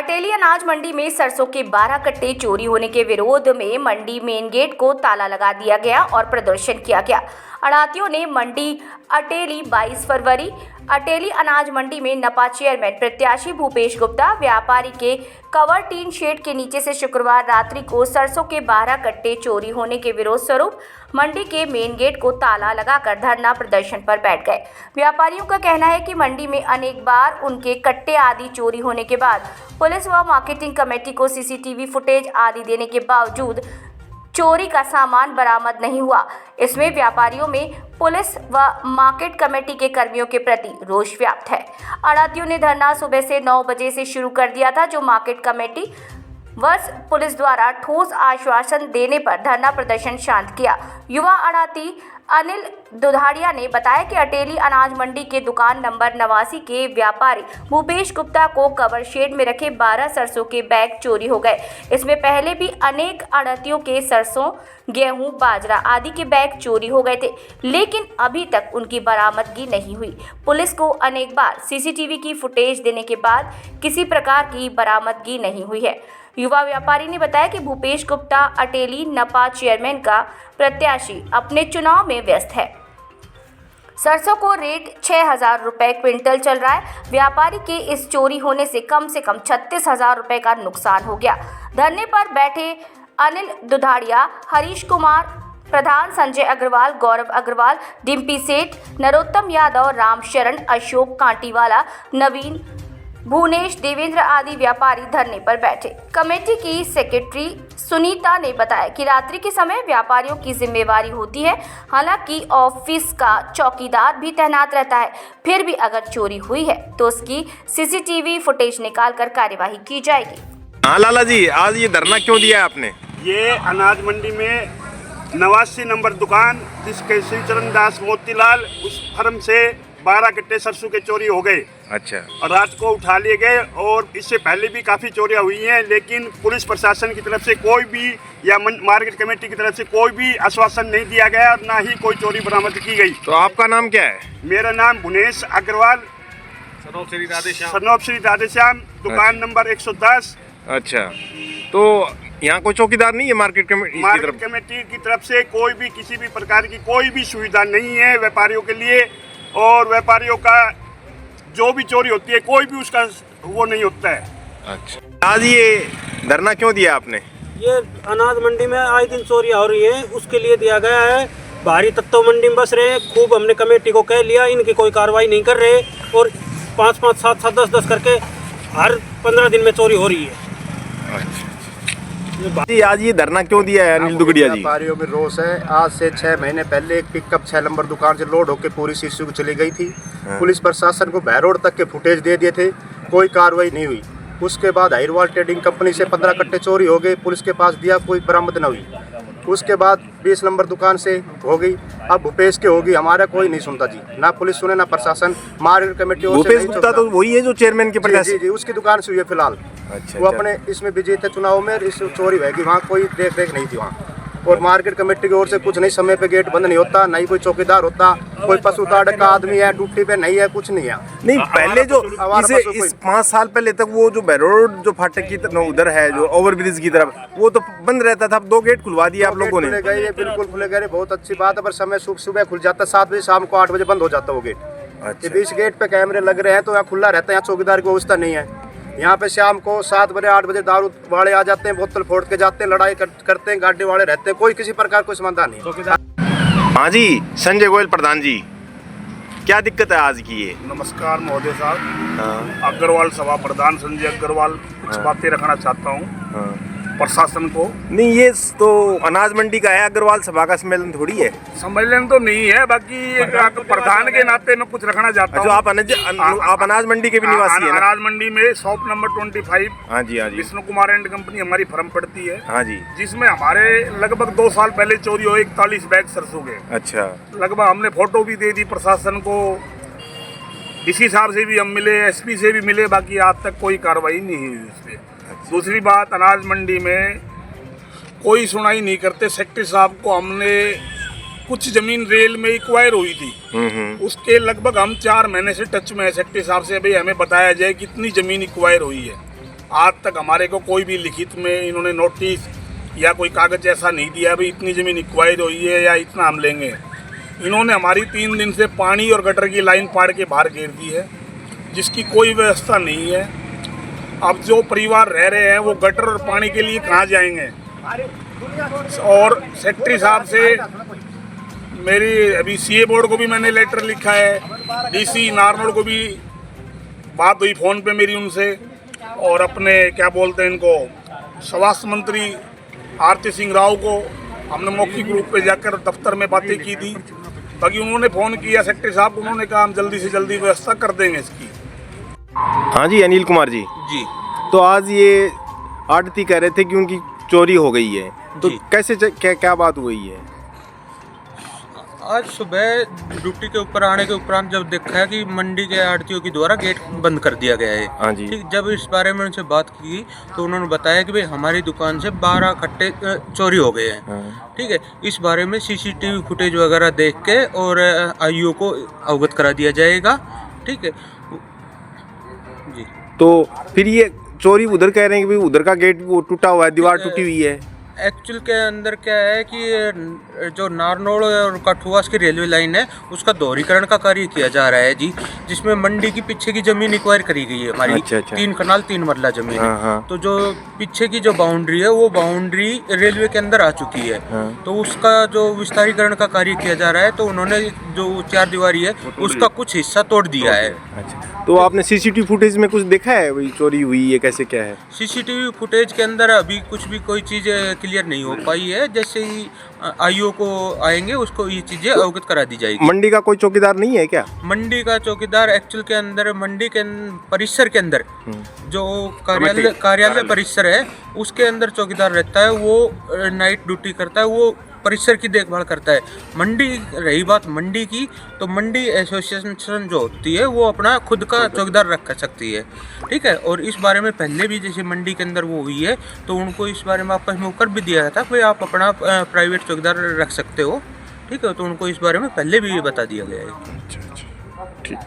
अटेली अनाज मंडी में सरसों के 12 कट्टे चोरी होने के विरोध में मंडी मेन गेट को ताला लगा दिया गया और प्रदर्शन किया गया। आढ़तियों ने मंडी अटेली 22 फरवरी अटेली अनाज मंडी में नपा चेयरमैन प्रत्याशी भूपेश गुप्ता व्यापारी के कवर टीन शेड के नीचे से शुक्रवार रात्रि को सरसों के 12 कट्टे चोरी होने के विरोध स्वरूप मंडी के मेन गेट को ताला लगाकर धरना प्रदर्शन पर बैठ गए। व्यापारियों का कहना है कि मंडी में अनेक बार उनके कट्टे आदि चोरी होने के बाद पुलिस व मार्केटिंग कमेटी को सीसीटीवी फुटेज आदि देने के बावजूद चोरी का सामान बरामद नहीं हुआ। इसमें व्यापारियों में पुलिस व मार्केट कमेटी के कर्मियों के प्रति रोष व्याप्त है। आढ़तियों ने धरना सुबह से 9 बजे से शुरू कर दिया था, जो मार्केट कमेटी व पुलिस द्वारा ठोस आश्वासन देने पर धरना प्रदर्शन शांत किया। युवा आढ़ती अनिल दुधाड़िया ने बताया कि अटेली अनाज मंडी के दुकान नंबर 89 के व्यापारी भूपेश गुप्ता को कवर शेड में रखे 12 सरसों के बैग चोरी हो गए। इसमें पहले भी अनेक आढ़तियों के सरसों, गेहूं, बाजरा आदि के बैग चोरी हो गए थे, लेकिन अभी तक उनकी बरामदगी नहीं हुई। पुलिस को अनेक बार सीसीटीवी की फुटेज देने के बाद किसी प्रकार की बरामदगी नहीं हुई है। युवा व्यापारी ने बताया कि भूपेश गुप्ता अटेली नपा चेयरमैन का प्रत्याशी अपने चुनाव में व्यस्त है। सरसों को रेट 6,000 रुपये क्विंटल चल रहा है। व्यापारी के इस चोरी होने से कम 36,000 रुपये का नुकसान हो गया। धरने पर बैठे अनिल दुधाड़िया, हरीश कुमार प्रधान, संजय अग्रवाल, गौरव अग्रवाल, डिम्पी सेठ, नरोत्तम यादव, राम शरण, अशोक कांटीवाला, नवीन, भुवनेश, देवेंद्र आदि व्यापारी धरने पर बैठे। कमेटी की सेक्रेटरी सुनीता ने बताया कि रात्रि के समय व्यापारियों की जिम्मेवारी होती है। हालांकि ऑफिस का चौकीदार भी तैनात रहता है, फिर भी अगर चोरी हुई है तो उसकी सीसीटीवी फुटेज निकालकर कार्यवाही की जाएगी। हाँ लाला जी, आज ये धरना क्यों दिया आपने? ये अनाज मंडी में 89 नंबर दुकान, जिसके श्री चरण दास मोतीलाल, उस फर्म से 12 कट्टे सरसों के चोरी हो गए। अच्छा। और रात को उठा लिए गए और इससे पहले भी काफ़ी चोरियां हुई हैं, लेकिन पुलिस प्रशासन की तरफ से कोई भी या मार्केट कमेटी की तरफ से कोई भी आश्वासन नहीं दिया गया और ना ही कोई चोरी बरामद की गई। तो आपका नाम क्या है? मेरा नाम भुवनेश अग्रवाल, सनोप श्री राधेश्याम, दुकान नंबर 110। अच्छा, तो यहाँ कोई चौकीदार नहीं है मार्केट कमेटी की तरफ से? कोई भी किसी भी प्रकार की कोई भी सुविधा नहीं है व्यापारियों के लिए, और व्यापारियों का जो भी चोरी होती है कोई भी उसका वो नहीं होता है। अच्छा, आज ये धरना क्यों दिया आपने? ये अनाज मंडी में आए दिन चोरियां हो रही है, उसके लिए दिया गया है। भारी तत्व मंडी में बस रहे हैं, खूब हमने कमेटी को कह लिया, इनकी कोई कार्रवाई नहीं कर रहे और 5-5, 7-7, 10-10 करके हर 15 दिन में चोरी हो रही है। जी, आज ये धरना क्यों दिया है अनिल दुगड़िया जी? व्यापारियों में रोष है। आज से 6 महीने पहले एक पिकअप 6 नंबर दुकान से लोड होकर पूरी शिशु को चली गई थी। पुलिस प्रशासन को बाहर रोड तक के फुटेज दे दिए थे, कोई कार्रवाई नहीं हुई। उसके बाद हाईरवाल ट्रेडिंग कंपनी से 15 कट्टे चोरी हो गए, पुलिस के पास दिया, कोई बरामद न हुई। उसके बाद 20 नंबर दुकान से हो गई, अब भूपेश के होगी, हमारा कोई नहीं सुनता जी, ना पुलिस सुने ना प्रशासन, मार्केट कमेटी। भूपेश गुप्ता तो वही है जो चेयरमैन के प्रत्याशी? जी, उसकी दुकान से हुई है फिलहाल। अच्छा, वो अपने इसमें विजेता चुनाव में इस चोरी होगी, वहाँ कोई देख रेख नहीं थी वहाँ। और मार्केट कमेटी की ओर से कुछ नहीं, समय पे गेट बंद नहीं होता, नहीं कोई चौकीदार होता, कोई पशु ताड़क का आदमी है ड्यूटी पे नहीं है, कुछ नहीं है। नहीं, पहले जो इस 5 साल पहले तक वो जो बैरोड जो फाटक की तरफ उधर है, जो ओवरब्रिज की तरफ, वो तो बंद रहता था। अब 2 गेट खुलवा दिए आप लोगों ने। खुले गए, बिल्कुल खुले गए, बहुत अच्छी बात है, पर समय सुबह खुल जाता 7 बजे, शाम को 8 बजे बंद हो जाता वो गेट। अच्छा। इस गेट पे कैमरे लग रहे हैं तो यहाँ खुला रहता है, यहाँ चौकीदार की व्यवस्था नहीं है। यहाँ पे शाम को 7 बजे 8 बजे दारू वाले आ जाते हैं, बोतल फोड़ के जाते हैं, लड़ाई करते हैं, गाड़ी वाले रहते हैं, कोई किसी प्रकार कोई समाधान नहीं। हाँ जी, संजय गोयल प्रधान जी, क्या दिक्कत है आज की ये? नमस्कार महोदय साहब। अग्रवाल सभा प्रधान संजय अग्रवाल, कुछ बातें रखना चाहता हूँ प्रशासन को। नहीं, ये तो अनाज मंडी का है, अग्रवाल सभा का सम्मेलन थोड़ी है। सम्मेलन तो नहीं है, बाकी एक प्रधान के नाते मैं कुछ रखना चाहता हूँ। आप अनाज मंडी के भी निवासी हैं ना? अनाज मंडी में शॉप नंबर 25। हाँ जी, हाँ जी। विष्णु कुमार एंड कंपनी हमारी फर्म पड़ती है। हाँ जी। जिसमें हमारे लगभग 2 साल पहले चोरी हुई 41 बैग सरसों के। अच्छा। लगभग हमने फोटो भी दे दी प्रशासन को, डीसी साहब से भी हम मिले, एसपी से भी मिले, बाकी आज तक कोई कार्रवाई नहीं हुई उस पर। दूसरी बात, अनाज मंडी में कोई सुनाई नहीं करते। सेक्रेटरी साहब को हमने कुछ जमीन रेल में एक्वायर हुई थी, उसके लगभग हम 4 महीने से टच में है सेक्रेटरी साहब से, भाई हमें बताया जाए कितनी जमीन एक्वायर हुई है। आज तक हमारे को कोई भी लिखित में इन्होंने नोटिस या कोई कागज ऐसा नहीं दिया भाई इतनी ज़मीन एक्वायर हुई है या इतना हम लेंगे। इन्होंने हमारी 3 दिन से पानी और गटर की लाइन पाड़ के बाहर घेर दी है, जिसकी कोई व्यवस्था नहीं है। अब जो परिवार रह रहे हैं वो गटर और पानी के लिए कहाँ जाएंगे। और सेक्रेटरी साहब से मेरी अभी सीए बोर्ड को भी मैंने लेटर लिखा है, डीसी नारनौल को भी बात हुई फ़ोन पे मेरी उनसे, और अपने क्या बोलते हैं इनको स्वास्थ्य मंत्री आरती सिंह राव को हमने मौखिक रूप पे जाकर दफ्तर में बातें की थी। बाकी उन्होंने फ़ोन किया सेक्रेटरी साहब, उन्होंने कहा हम जल्दी से जल्दी व्यवस्था कर देंगे इसकी। हाँ जी अनिल कुमार जी। जी तो आज ये आड़ती कह रहे थे कि उनकी चोरी हो गई है, तो जी। कैसे क्या बात हुई है? आज सुबह ड्यूटी के ऊपर आने के उपरांत जब देखा है कि मंडी के आड़तियों के द्वारा गेट बंद कर दिया गया है। हाँ जी। ठीक, जब इस बारे में उनसे बात की तो उन्होंने बताया कि भाई हमारी दुकान से 12 कट्टे चोरी हो गए हैं। हाँ। ठीक है, इस बारे में सीसीटीवी फुटेज वगैरह देख के और आईओ को अवगत करा दिया जाएगा। ठीक है जी। तो फिर ये चोरी उधर कह रहे हैं कि भाई उधर का गेट वो टूटा हुआ है, दीवार टूटी हुई है। एक्चुअल के अंदर क्या है कि जो नारनौल और कठुआ की रेलवे लाइन है उसका दोहरीकरण का कार्य किया जा रहा है जी, जिसमें मंडी की पीछे की जमीन एक्वायर करी गई है हमारी। अच्छा, अच्छा। 3 कनाल 3 मरला जमीन है। हाँ, हाँ। तो जो पीछे की जो बाउंड्री है वो बाउंड्री रेलवे के अंदर आ चुकी है। हाँ। तो उसका जो विस्तारीकरण का कार्य किया जा रहा है, तो उन्होंने जो 4 दीवारी है उसका कुछ हिस्सा तोड़ दिया है। अच्छा, तो आपने सीसीटीवी फुटेज में कुछ देखा है वही चोरी हुई है कैसे क्या है? सीसीटीवी फुटेज के अंदर अभी कुछ भी कोई चीज़ क्लियर नहीं हो पाई है। जैसे ही आईओ को आएंगे उसको ये चीज़ें अवगत करा दी जाएगी। मंडी का कोई चौकीदार नहीं है क्या? मंडी का चौकीदार एक्चुअल के अंदर मंडी के परिसर के अंदर जो कार्यालय परिसर है उसके अंदर चौकीदार रहता है। वो नाइट ड्यूटी करता है, वो परिसर की देखभाल करता है। मंडी रही बात मंडी की, तो मंडी एसोसिएशन जो होती है वो अपना खुद का चौकीदार रख सकती है। ठीक है, और इस बारे में पहले भी जैसे मंडी के अंदर वो हुई है तो उनको इस बारे में आपस में कर भी दिया था कि आप अपना प्राइवेट चौकीदार रख सकते हो। ठीक है, तो उनको इस बारे में पहले भी बता दिया गया है। अच्छा, ठीक।